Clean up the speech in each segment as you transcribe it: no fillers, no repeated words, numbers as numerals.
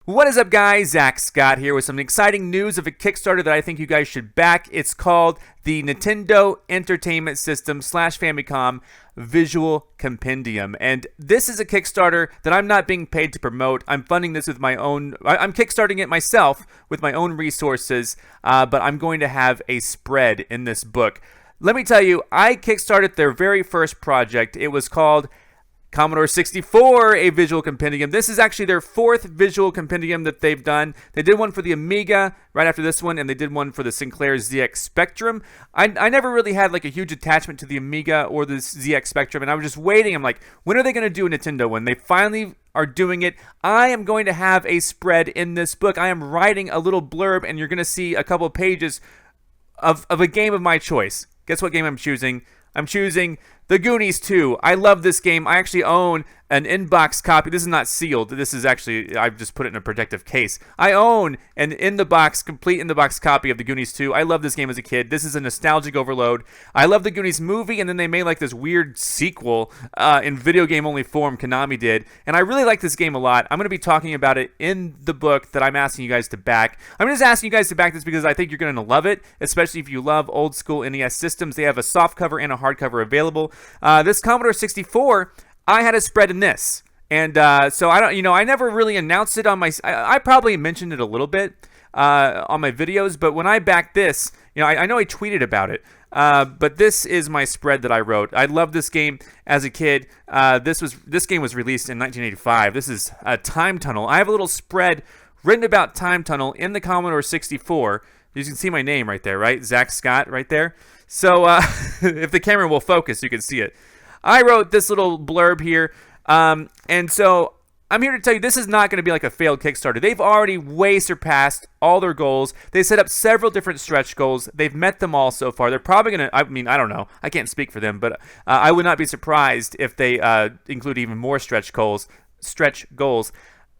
What is up, guys? Zach Scott here with some exciting news of a Kickstarter that I think you guys should back. It's called the Nintendo Entertainment System / Famicom Visual Compendium. And this is a Kickstarter that I'm not being paid to promote. I'm funding this with my own, I'm kickstarting it myself with my own resources, but I'm going to have a spread in this book. Let me tell you, I kickstarted their very first project. It was called Commodore 64, a visual compendium. This is actually their fourth visual compendium that they've done. They did one for the Amiga right after this one, and they did one for the Sinclair ZX Spectrum. I never really had like a huge attachment to the Amiga or the ZX Spectrum, and I was just waiting. I'm like, when are they going to do a Nintendo one? They finally are doing it. I am going to have a spread in this book. I am writing a little blurb, and you're going to see a couple pages of a game of my choice. Guess what game I'm choosing? I'm choosing the Goonies II. I love this game. I actually own an in-box copy. This is not sealed. This is actually, I've just put it in a protective case. I own an in-the-box, complete in-the-box copy of the Goonies II. I love this game as a kid. This is a nostalgic overload. I love the Goonies movie, and then they made like this weird sequel in video game-only form, Konami did. And I really like this game a lot. I'm going to be talking about it in the book that I'm asking you guys to back. I'm just asking you guys to back this because I think you're going to love it, especially if you love old-school NES systems. They have a softcover and a hardcover available. This Commodore 64, I had a spread in this, and so I don't, I never really announced it on my. I probably mentioned it a little bit on my videos, but when I backed this, I know I tweeted about it, but this is my spread that I wrote. I loved this game as a kid. This game was released in 1985. This is a Time Tunnel. I have a little spread written about Time Tunnel in the Commodore 64. You can see my name right there, right? Zach Scott right there. So if the camera will focus, you can see it. I wrote this little blurb here, and so I'm here to tell you this is not going to be like a failed Kickstarter. They've already way surpassed all their goals. They set up several different stretch goals. They've met them all so far. They're probably going to, I don't know. I can't speak for them, but I would not be surprised if they include even more stretch goals.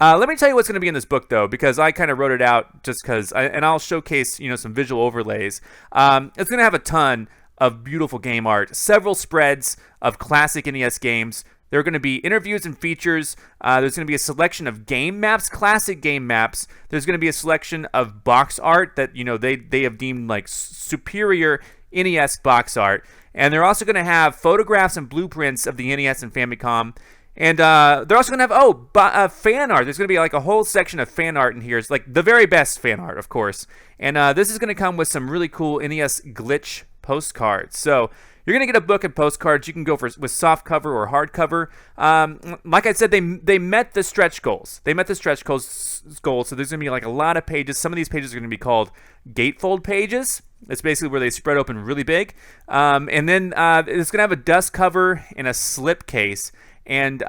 Let me tell you what's going to be in this book, though, because I kind of wrote it out just because, and I'll showcase, some visual overlays. It's going to have a ton of beautiful game art, several spreads of classic NES games. There are going to be interviews and features. There's going to be a selection of game maps, classic game maps. There's going to be a selection of box art that, they have deemed like superior NES box art. And they're also going to have photographs and blueprints of the NES and Famicom. And they're also going to have, fan art. There's going to be like a whole section of fan art in here. It's like the very best fan art, of course. And this is going to come with some really cool NES glitch postcards. So you're going to get a book and postcards. You can go with soft cover or hardcover. Like I said, they met the stretch goals. They met the stretch goals. So there's going to be like a lot of pages. Some of these pages are going to be called gatefold pages. It's basically where they spread open really big. And then it's going to have a dust cover and a slip case. And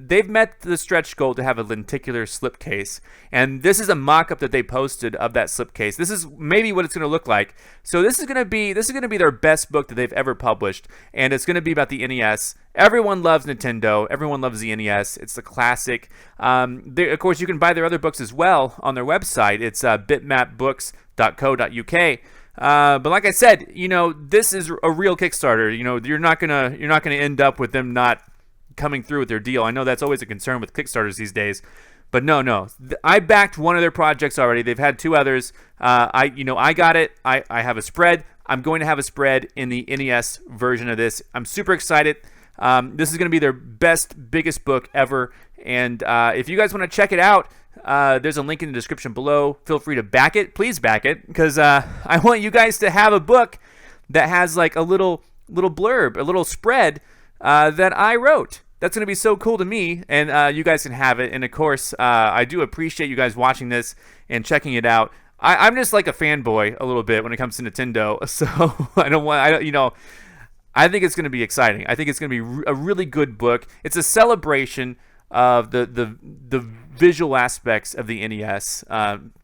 they've met the stretch goal to have a lenticular slipcase. And this is a mock-up that they posted of that slipcase. This is maybe what it's going to look like. So this is going to be their best book that they've ever published, and it's going to be about the NES. Everyone loves Nintendo. Everyone loves the NES. It's the classic. Of course, you can buy their other books as well on their website. It's bitmapbooks.co.uk. But like I said, this is a real Kickstarter. You're not gonna end up with them not coming through with their deal. I know that's always a concern with Kickstarters these days, but no. I backed one of their projects already. They've had two others. I got it. I have a spread. I'm going to have a spread in the NES version of this. I'm super excited. This is going to be their biggest book ever. And if you guys want to check it out, there's a link in the description below. Feel free to back it. Please back it, because I want you guys to have a book that has like a little blurb, a little spread that I wrote. That's going to be so cool to me, and you guys can have it. And of course, I do appreciate you guys watching this and checking it out. I'm just like a fanboy a little bit when it comes to Nintendo, so I think it's going to be exciting. I think it's going to be a really good book. It's a celebration of the visual aspects of the NES,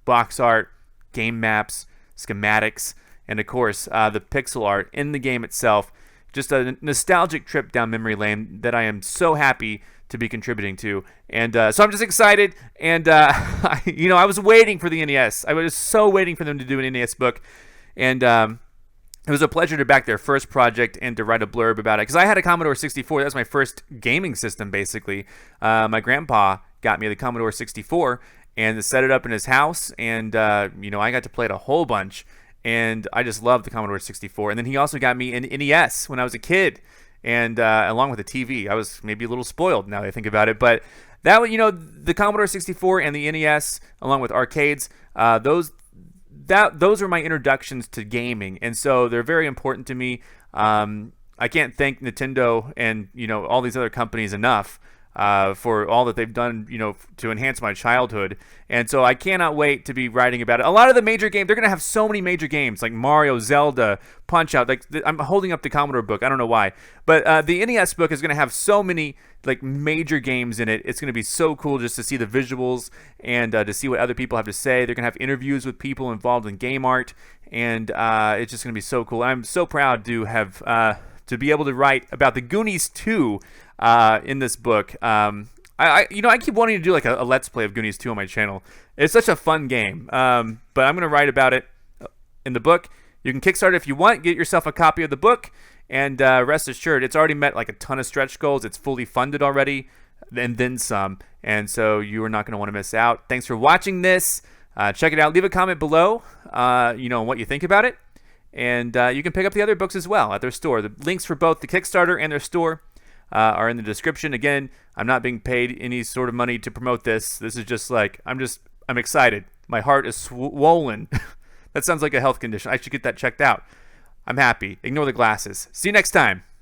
box art, game maps, schematics, and of course the pixel art in the game itself. Just a nostalgic trip down memory lane that I am so happy to be contributing to. And so I'm just excited. And, I was waiting for the NES. I was so waiting for them to do an NES book. And it was a pleasure to back their first project and to write a blurb about it, because I had a Commodore 64. That was my first gaming system, basically. My grandpa got me the Commodore 64, and to set it up in his house, and I got to play it a whole bunch, and I just loved the Commodore 64. And then he also got me an NES when I was a kid, and along with a TV. I was maybe a little spoiled now that I think about it, but that the Commodore 64 and the NES, along with arcades, those were my introductions to gaming, and so they're very important to me. I can't thank Nintendo and all these other companies enough for all that they've done, to enhance my childhood. And so I cannot wait to be writing about it. A lot of the major games, they're going to have so many major games like Mario, Zelda, Punch-Out. Like I'm holding up the Commodore book. I don't know why. But the NES book is going to have so many like major games in it. It's going to be so cool just to see the visuals and to see what other people have to say. They're going to have interviews with people involved in game art. And it's just going to be so cool. I'm so proud to have to be able to write about the Goonies II in this book. I keep wanting to do like a Let's Play of Goonies 2 on my channel. It's such a fun game. But I'm going to write about it in the book. You can Kickstart it if you want. Get yourself a copy of the book. And rest assured, it's already met like a ton of stretch goals. It's fully funded already, and then some. And so you are not going to want to miss out. Thanks for watching this. Check it out. Leave a comment below, what you think about it. And you can pick up the other books as well at their store. The links for both the Kickstarter and their store are in the description. Again, I'm not being paid any sort of money to promote this. This is just like, I'm excited. My heart is swollen. That sounds like a health condition. I should get that checked out. I'm happy. Ignore the glasses. See you next time.